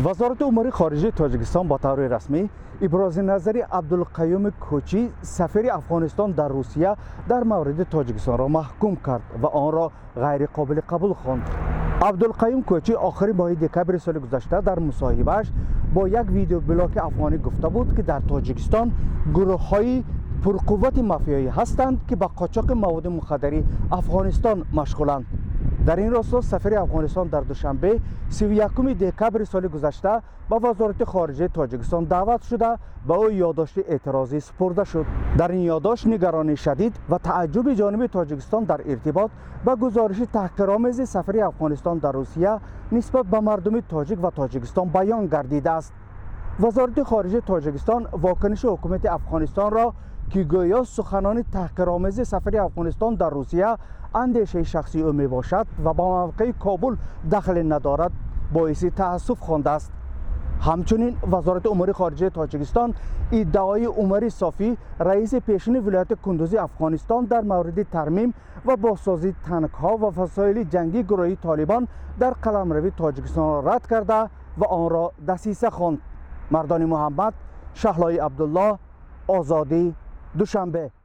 وزارت امور خارجه تاجیکستان با طور رسمی ابراز نظر عبدالقیوم کوچی سفیر افغانستان در روسیه در مورد تاجیکستان را محکوم کرد و آن را غیر قابل قبول خواند. عبدالقیوم کوچی آخر ماه دکبر سال گذشته در مصاحبه‌اش با یک ویدیو بلاگ افغانی گفته بود که در تاجیکستان گروه‌های پرقوت مافیایی هستند که به قاچاق مواد مخدری افغانستان مشغولند. در این راستا سفیر افغانستان در دوشنبه 31 دکبر سال گذشته به وزارت خارجه تاجیکستان دعوت شده به او یادداشت اعتراضی سپرده شد. در این یادداشت نگرانی شدید و تعجب جانب تاجیکستان در ارتباط به گزارش تحقیرآمیز سفیر افغانستان در روسیه نسبت به مردم تاجیک و تاجیکستان بیان گردیده است. وزارت خارجه تاجیکستان واکنش حکومت افغانستان را که گویا سخنان تحقیرآمیز سفیر افغانستان در روسیه اندیشه شخصی او می باشد و با موقع کابل دخل ندارد باعث تأسف خوانده است. همچنین وزارت امور خارجه تاجیکستان ادعای عمر صافی رئیس پیشین ولایت کندوز افغانستان در مورد ترمیم و بازسازی تانک‌ها و وسایل جنگی گروهی طالبان در قلمرو تاجیکستان را رد کرده و آن را دسیسه خواند. مردان محمد، شهلای عبدالله، آزادی، دوشنبه.